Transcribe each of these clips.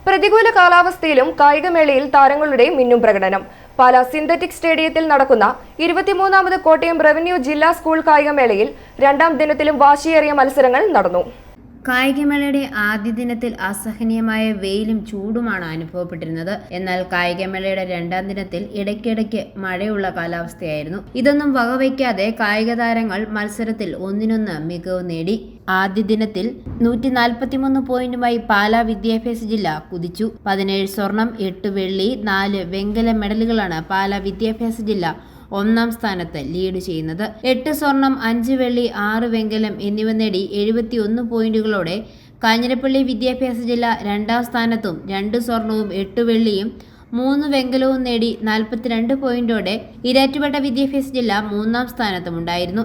പ്രതികൂല കാലാവസ്ഥയിലും കായികമേളയിൽ താരങ്ങളുടെ മിന്നും പ്രകടനം. പാലാ സിന്തറ്റിക് സ്റ്റേഡിയത്തിൽ നടക്കുന്ന 23ാമത് കോട്ടയം റവന്യൂ ജില്ലാ സ്കൂൾ കായികമേളയിൽ രണ്ടാം ദിനത്തിലും വാശിയേറിയ മത്സരങ്ങൾ നടന്നു. കായികമേളയുടെ ആദ്യ ദിനത്തിൽ അസഹനീയമായ വെയിലും ചൂടുമാണ് അനുഭവപ്പെട്ടിരുന്നത്. എന്നാൽ കായികമേളയുടെ രണ്ടാം ദിനത്തിൽ ഇടയ്ക്കിടയ്ക്ക് മഴയുള്ള കാലാവസ്ഥയായിരുന്നു. ഇതൊന്നും വകവയ്ക്കാതെ കായിക താരങ്ങൾ മത്സരത്തിൽ ഒന്നിനൊന്ന് മികവ് നേടി. ആദ്യ ദിനത്തിൽ 143 പോയിന്റുമായി പാലാ വിദ്യാഭ്യാസ ജില്ല കുതിച്ചു. 17 സ്വർണം, 8 വെള്ളി, 4 വെങ്കല മെഡലുകളാണ് പാലാ വിദ്യാഭ്യാസ ജില്ല ഒന്നാം സ്ഥാനത്ത് ലീഡ് ചെയ്യുന്നത്. 8 സ്വർണം, 5 വെള്ളി, 6 വെങ്കലം എന്നിവ നേടി 71 പോയിന്റുകളോടെ കാഞ്ഞിരപ്പള്ളി വിദ്യാഭ്യാസ ജില്ല രണ്ടാം സ്ഥാനത്തും 2 സ്വർണവും 8 വെള്ളിയും 3 വെങ്കലവും നേടി 42 പോയിന്റോടെ ഇരാറ്റുപേട്ട വിദ്യാഭ്യാസ ജില്ല മൂന്നാം സ്ഥാനത്തുമുണ്ടായിരുന്നു.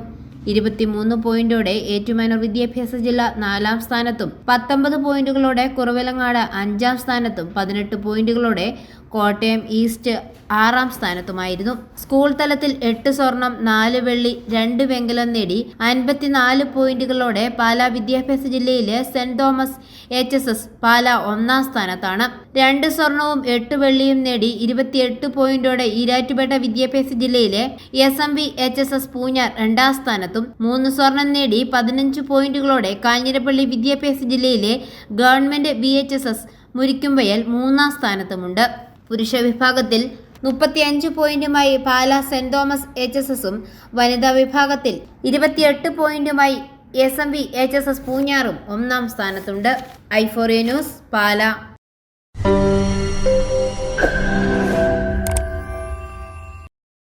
23 പോയിന്റോടെ ഏറ്റുമാനൂർ വിദ്യാഭ്യാസ ജില്ല 4ാം സ്ഥാനത്തും 19 പോയിന്റുകളോടെ കുറവിലങ്ങാട് 5ാം സ്ഥാനത്തും 18 പോയിന്റുകളോടെ കോട്ടയം ഈസ്റ്റ് 6ാം സ്ഥാനത്തുമായിരുന്നു. സ്കൂൾ തലത്തിൽ 8 സ്വർണം, 4 വെള്ളി, 2 വെങ്കലം നേടി 54 പോയിന്റുകളോടെ പാലാ വിദ്യാഭ്യാസ ജില്ലയിലെ സെന്റ് തോമസ് HSS പാലാ 1ാം സ്ഥാനത്താണ്. 2 സ്വർണവും 8 വെള്ളിയും നേടി 28 പോയിന്റോടെ ഈരാറ്റുപേട്ട വിദ്യാഭ്യാസ ജില്ലയിലെ SMV HSS പൂഞ്ഞാർ 2ാം സ്ഥാനത്തും 3 സ്വർണം നേടി 15 പോയിന്റുകളോടെ കാഞ്ഞിരപ്പള്ളി വിദ്യാഭ്യാസ ജില്ലയിലെ ഗവൺമെന്റ് VHSS മുരിക്കുംവയൽ 3ാം സ്ഥാനത്തുമുണ്ട്. പുരുഷ വിഭാഗത്തിൽ 35 പോയിന്റുമായി പാലാ സെന്റ് തോമസ് HSSും വനിതാ വിഭാഗത്തിൽ 28 പോയിന്റുമായി SMV HSS പൂഞ്ഞാറും 1ാം സ്ഥാനത്തുണ്ട്. i4A news, Pala.